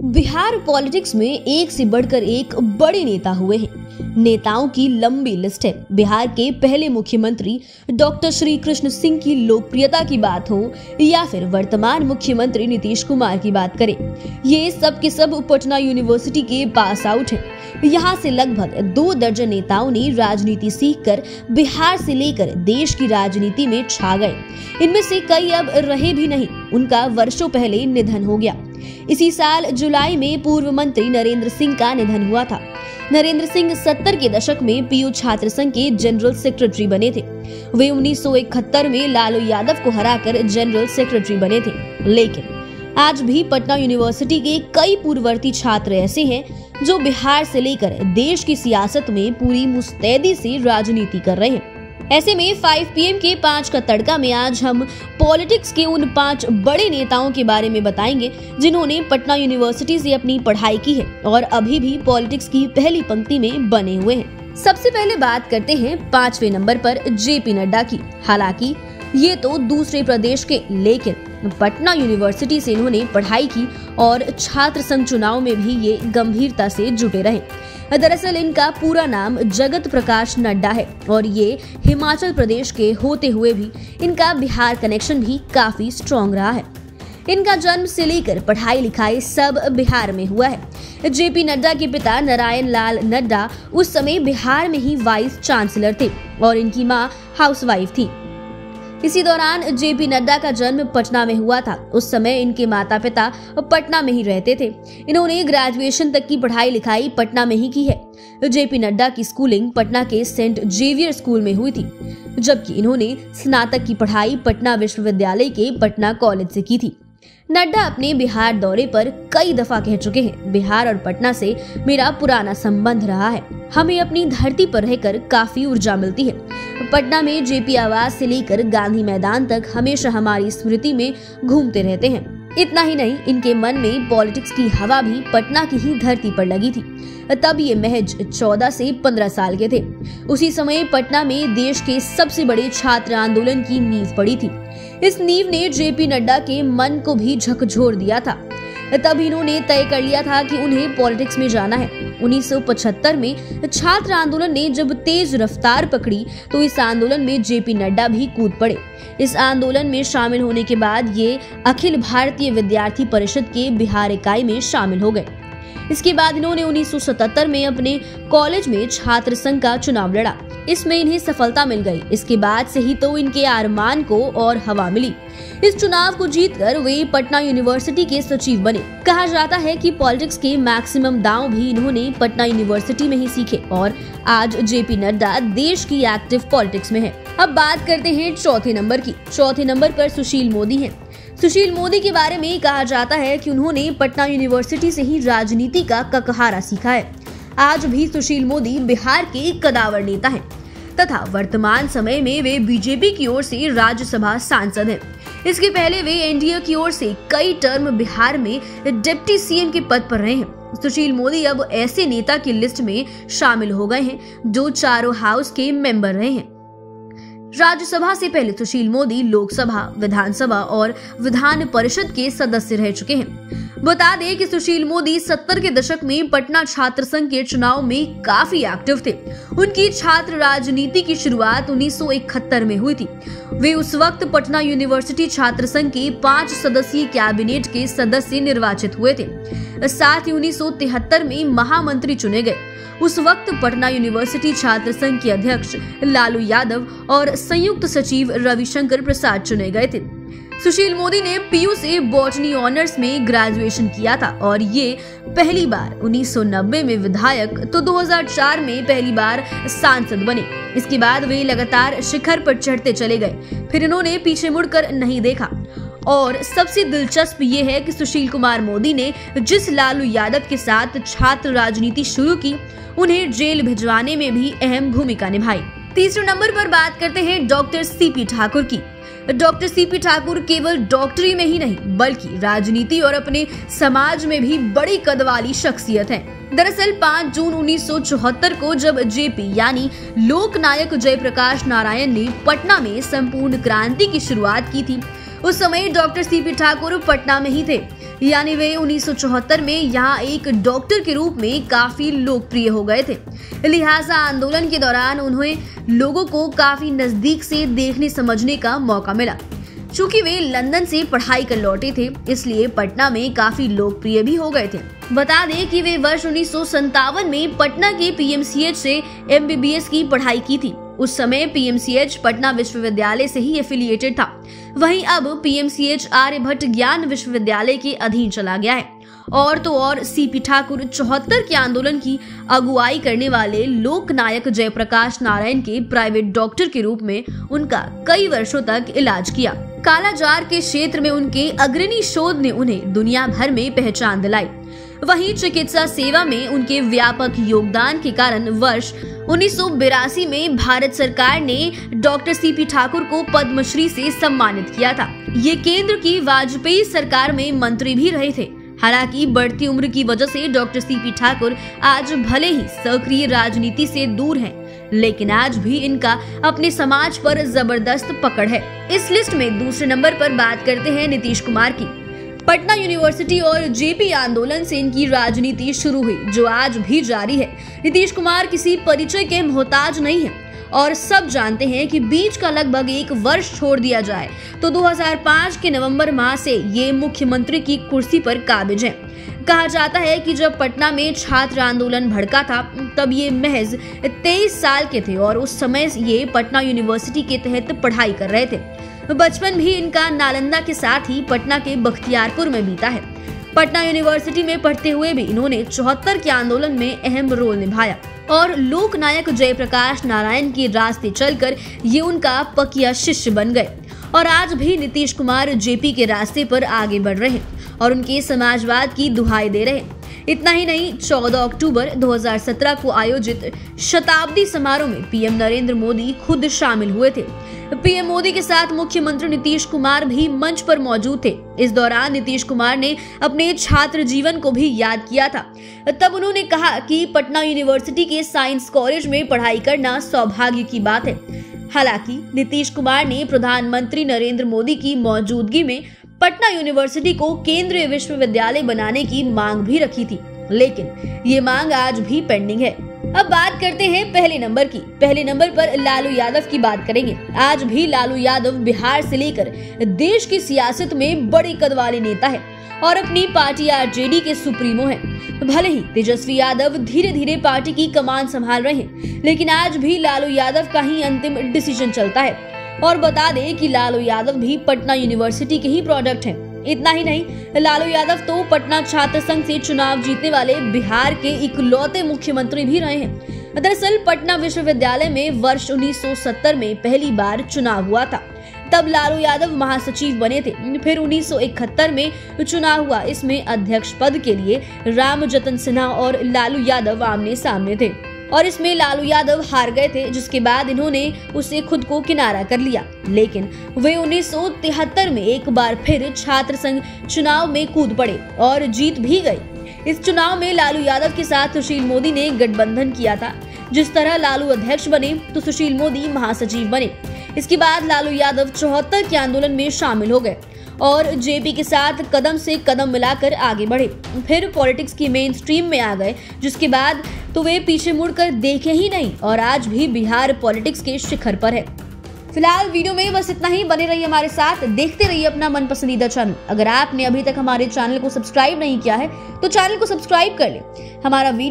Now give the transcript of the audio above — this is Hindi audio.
बिहार पॉलिटिक्स में एक से बढ़कर एक बड़े नेता हुए हैं। नेताओं की लंबी लिस्ट है। बिहार के पहले मुख्यमंत्री डॉक्टर श्री कृष्ण सिंह की लोकप्रियता की बात हो या फिर वर्तमान मुख्यमंत्री नीतीश कुमार की बात करें, ये सब के सब पटना यूनिवर्सिटी के पास आउट हैं। यहाँ से लगभग 2 दर्जन नेताओं ने राजनीति सीखकर बिहार से लेकर देश की राजनीति में छा गए। इनमें से कई अब रहे भी नहीं, उनका वर्षों पहले निधन हो गया। इसी साल जुलाई में पूर्व मंत्री नरेंद्र सिंह का निधन हुआ था। नरेंद्र सिंह 70 के दशक में पीयू छात्र संघ के जनरल सेक्रेटरी बने थे। वे 1971 में लालू यादव को हराकर जनरल सेक्रेटरी बने थे। लेकिन आज भी पटना यूनिवर्सिटी के कई पूर्ववर्ती छात्र ऐसे हैं जो बिहार से लेकर देश की सियासत में पूरी मुस्तैदी से राजनीति कर रहे हैं। ऐसे में 5 PM के 5 का तड़का में आज हम पॉलिटिक्स के उन 5 बड़े नेताओं के बारे में बताएंगे जिन्होंने पटना यूनिवर्सिटी से अपनी पढ़ाई की है और अभी भी पॉलिटिक्स की पहली पंक्ति में बने हुए हैं। सबसे पहले बात करते हैं 5वें नंबर पर JP नड्डा की। हालांकि ये तो दूसरे प्रदेश के, लेकिन पटना यूनिवर्सिटी से इन्होंने पढ़ाई की और छात्र संघ चुनाव में भी ये गंभीरता से जुटे रहे। दरअसल इनका पूरा नाम जगत प्रकाश नड्डा है और ये हिमाचल प्रदेश के होते हुए भी इनका बिहार कनेक्शन भी काफी स्ट्रॉन्ग रहा है। इनका जन्म से लेकर पढ़ाई लिखाई सब बिहार में हुआ है। JP नड्डा के पिता नारायण लाल नड्डा उस समय बिहार में ही वाइस चांसलर थे और इनकी मां हाउसवाइफ थी। इसी दौरान JP नड्डा का जन्म पटना में हुआ था। उस समय इनके माता पिता पटना में ही रहते थे। इन्होंने ग्रेजुएशन तक की पढ़ाई लिखाई पटना में ही की है। JP नड्डा की स्कूलिंग पटना के सेंट जेवियर स्कूल में हुई थी, जबकि इन्होंने स्नातक की पढ़ाई पटना विश्वविद्यालय के पटना कॉलेज से की थी। नड्डा अपने बिहार दौरे पर कई दफा कह चुके हैं, बिहार और पटना से मेरा पुराना संबंध रहा है। हमें अपनी धरती पर रहकर काफी ऊर्जा मिलती है। पटना में JP आवास से लेकर गांधी मैदान तक हमेशा हमारी स्मृति में घूमते रहते हैं। इतना ही नहीं, इनके मन में पॉलिटिक्स की हवा भी पटना की ही धरती पर लगी थी। तब ये महज 14 से 15 साल के थे। उसी समय पटना में देश के सबसे बड़े छात्र आंदोलन की नींव पड़ी थी। इस नींव ने JP नड्डा के मन को भी झकझोर दिया था। तब इन्होंने तय कर लिया था कि उन्हें पॉलिटिक्स में जाना है। 1975 में छात्र आंदोलन ने जब तेज रफ्तार पकड़ी तो इस आंदोलन में JP नड्डा भी कूद पड़े। इस आंदोलन में शामिल होने के बाद ये अखिल भारतीय विद्यार्थी परिषद के बिहार इकाई में शामिल हो गए। इसके बाद इन्होंने 1977 में अपने कॉलेज में छात्र संघ का चुनाव लड़ा। इसमें इन्हें सफलता मिल गई। इसके बाद से ही तो इनके अरमान को और हवा मिली। इस चुनाव को जीतकर वे पटना यूनिवर्सिटी के सचिव बने। कहा जाता है कि पॉलिटिक्स के मैक्सिमम दांव भी इन्होंने पटना यूनिवर्सिटी में ही सीखे और आज JP नड्डा देश की एक्टिव पॉलिटिक्स में है। अब बात करते हैं 4थे नंबर की। 4थे नंबर पर सुशील मोदी हैं। सुशील मोदी के बारे में कहा जाता है कि उन्होंने पटना यूनिवर्सिटी से ही राजनीति का ककहारा सीखा है। आज भी सुशील मोदी बिहार के कदावर नेता हैं तथा वर्तमान समय में वे BJP की ओर से राज्यसभा सांसद हैं। इसके पहले वे NDA की ओर से कई टर्म बिहार में डिप्टी CM के पद पर रहे हैं। सुशील मोदी अब ऐसे नेता की लिस्ट में शामिल हो गए हैं जो चारों हाउस के मेंबर रहे हैं। राज्यसभा से पहले सुशील मोदी लोकसभा, विधानसभा और विधान परिषद के सदस्य रह चुके हैं। बता दें कि सुशील मोदी 70 के दशक में पटना छात्र संघ के चुनाव में काफी एक्टिव थे। उनकी छात्र राजनीति की शुरुआत 1971 में हुई थी। वे उस वक्त पटना यूनिवर्सिटी छात्र संघ के 5 सदस्यीय कैबिनेट के सदस्य निर्वाचित हुए थे। साथ ही 1973 में महामंत्री चुने गए। उस वक्त पटना यूनिवर्सिटी छात्र संघ के अध्यक्ष लालू यादव और संयुक्त सचिव रविशंकर प्रसाद चुने गए थे। सुशील मोदी ने पीयू से बॉटनी ऑनर्स में ग्रेजुएशन किया था और ये पहली बार 1990 में विधायक तो 2004 में पहली बार सांसद बने। इसके बाद वे लगातार शिखर पर चढ़ते चले गए। फिर इन्होंने पीछे मुड़कर नहीं देखा। और सबसे दिलचस्प ये है कि सुशील कुमार मोदी ने जिस लालू यादव के साथ छात्र राजनीति शुरू की, उन्हें जेल भिजवाने में भी अहम भूमिका निभाई। तीसरे नंबर पर बात करते हैं डॉक्टर CP ठाकुर की। डॉक्टर CP ठाकुर केवल डॉक्टरी में ही नहीं बल्कि राजनीति और अपने समाज में भी बड़ी कद वाली शख्सियत हैं। दरअसल 5 जून 1974 को जब JP यानी लोकनायक जयप्रकाश नारायण ने पटना में संपूर्ण क्रांति की शुरुआत की थी, उस समय डॉक्टर CP ठाकुर पटना में ही थे। यानी वे 1974 में यहाँ एक डॉक्टर के रूप में काफी लोकप्रिय हो गए थे। लिहाजा आंदोलन के दौरान उन्हें लोगों को काफी नजदीक से देखने समझने का मौका मिला। चूंकि वे लंदन से पढ़ाई कर लौटे थे, इसलिए पटना में काफी लोकप्रिय भी हो गए थे। बता दें कि वे वर्ष 1957 में पटना के पीएमसीएच से MBBS की पढ़ाई की थी। उस समय पीएमसीएच पटना विश्वविद्यालय से ही एफिलिएटेड था। वहीं अब पीएमसीएच आर्यभट्ट ज्ञान विश्वविद्यालय के अधीन चला गया है। और तो और सीपी ठाकुर 74 के आंदोलन की अगुवाई करने वाले लोकनायक जयप्रकाश नारायण के प्राइवेट डॉक्टर के रूप में उनका कई वर्षों तक इलाज किया। कालाजार के क्षेत्र में उनके अग्रणी शोध ने उन्हें दुनिया भर में पहचान दिलाई। वहीं चिकित्सा सेवा में उनके व्यापक योगदान के कारण वर्ष 1982 में भारत सरकार ने डॉक्टर सीपी ठाकुर को पद्मश्री से सम्मानित किया था। ये केंद्र की वाजपेयी सरकार में मंत्री भी रहे थे। हालांकि बढ़ती उम्र की वजह से डॉक्टर सीपी ठाकुर आज भले ही सक्रिय राजनीति से दूर हैं, लेकिन आज भी इनका अपने समाज पर जबरदस्त पकड़ है। इस लिस्ट में दूसरे नंबर पर बात करते हैं नीतीश कुमार की। पटना यूनिवर्सिटी और जेपी आंदोलन से इनकी राजनीति शुरू हुई, जो आज भी जारी है। नीतीश कुमार किसी परिचय के मोहताज नहीं है और सब जानते हैं कि बीच का लगभग एक वर्ष छोड़ दिया जाए तो 2005 के नवंबर माह से ये मुख्यमंत्री की कुर्सी पर काबिज हैं। कहा जाता है कि जब पटना में छात्र आंदोलन भड़का था, तब ये महज 23 साल के थे और उस समय ये पटना यूनिवर्सिटी के तहत पढ़ाई कर रहे थे। बचपन भी इनका नालंदा के साथ ही पटना के बख्तियारपुर में बीता है। पटना यूनिवर्सिटी में पढ़ते हुए भी इन्होंने 74 के आंदोलन में अहम रोल निभाया और लोकनायक जयप्रकाश नारायण के रास्ते चलकर ये उनका पकिया शिष्य बन गए और आज भी नीतीश कुमार जेपी के रास्ते पर आगे बढ़ रहे हैं और उनके समाजवाद की दुहाई दे रहे हैं। इतना ही नहीं, 14 अक्टूबर 2017 को आयोजित शताब्दी समारोह में पीएम नरेंद्र मोदी खुद शामिल हुए थे। पीएम मोदी के साथ मुख्यमंत्री नीतीश कुमार भी मंच पर मौजूद थे। इस दौरान नीतीश कुमार ने अपने छात्र जीवन को भी याद किया था। तब उन्होंने कहा कि पटना यूनिवर्सिटी के साइंस कॉलेज में पढ़ाई करना सौभाग्य की बात है। हालांकि नीतीश कुमार ने प्रधानमंत्री नरेंद्र मोदी की मौजूदगी में पटना यूनिवर्सिटी को केंद्रीय विश्वविद्यालय बनाने की मांग भी रखी थी, लेकिन ये मांग आज भी पेंडिंग है। अब बात करते हैं पहले नंबर की। पहले नंबर पर लालू यादव की बात करेंगे। आज भी लालू यादव बिहार से लेकर देश की सियासत में बड़े कद वाले नेता है और अपनी पार्टी आरजेडी के सुप्रीमो हैं। भले ही तेजस्वी यादव धीरे धीरे पार्टी की कमान संभाल रहे हैं, लेकिन आज भी लालू यादव का ही अंतिम डिसीजन चलता है। और बता दें कि लालू यादव भी पटना यूनिवर्सिटी के ही प्रोडक्ट हैं। इतना ही नहीं, लालू यादव तो पटना छात्र संघ से चुनाव जीतने वाले बिहार के इकलौते मुख्यमंत्री भी रहे हैं। दरअसल पटना विश्वविद्यालय में वर्ष 1970 में पहली बार चुनाव हुआ था। तब लालू यादव महासचिव बने थे। फिर 1971 में चुनाव हुआ। इसमें अध्यक्ष पद के लिए रामजतन सिन्हा और लालू यादव आमने सामने थे और इसमें लालू यादव हार गए थे, जिसके बाद इन्होंने उसे खुद को किनारा कर लिया। लेकिन वे 1973 में एक बार फिर छात्र संघ चुनाव में कूद पड़े और जीत भी गए। इस चुनाव में लालू यादव के साथ सुशील मोदी ने गठबंधन किया था। जिस तरह लालू अध्यक्ष बने तो सुशील मोदी महासचिव बने। इसके बाद लालू यादव 74 के आंदोलन में शामिल हो गए और जेपी के साथ कदम से कदम मिलाकर आगे बढ़े। फिर पॉलिटिक्स की मेन स्ट्रीम में आ गए, जिसके बाद तो वे पीछे मुड़कर देखे ही नहीं और आज भी बिहार पॉलिटिक्स के शिखर पर है। फिलहाल वीडियो में बस इतना ही। बने रहिए हमारे साथ, देखते रहिए अपना मन पसंदीदा चैनल। अगर आपने अभी तक हमारे चैनल को सब्सक्राइब नहीं किया है तो चैनल को सब्सक्राइब कर ले। हमारा वीडियो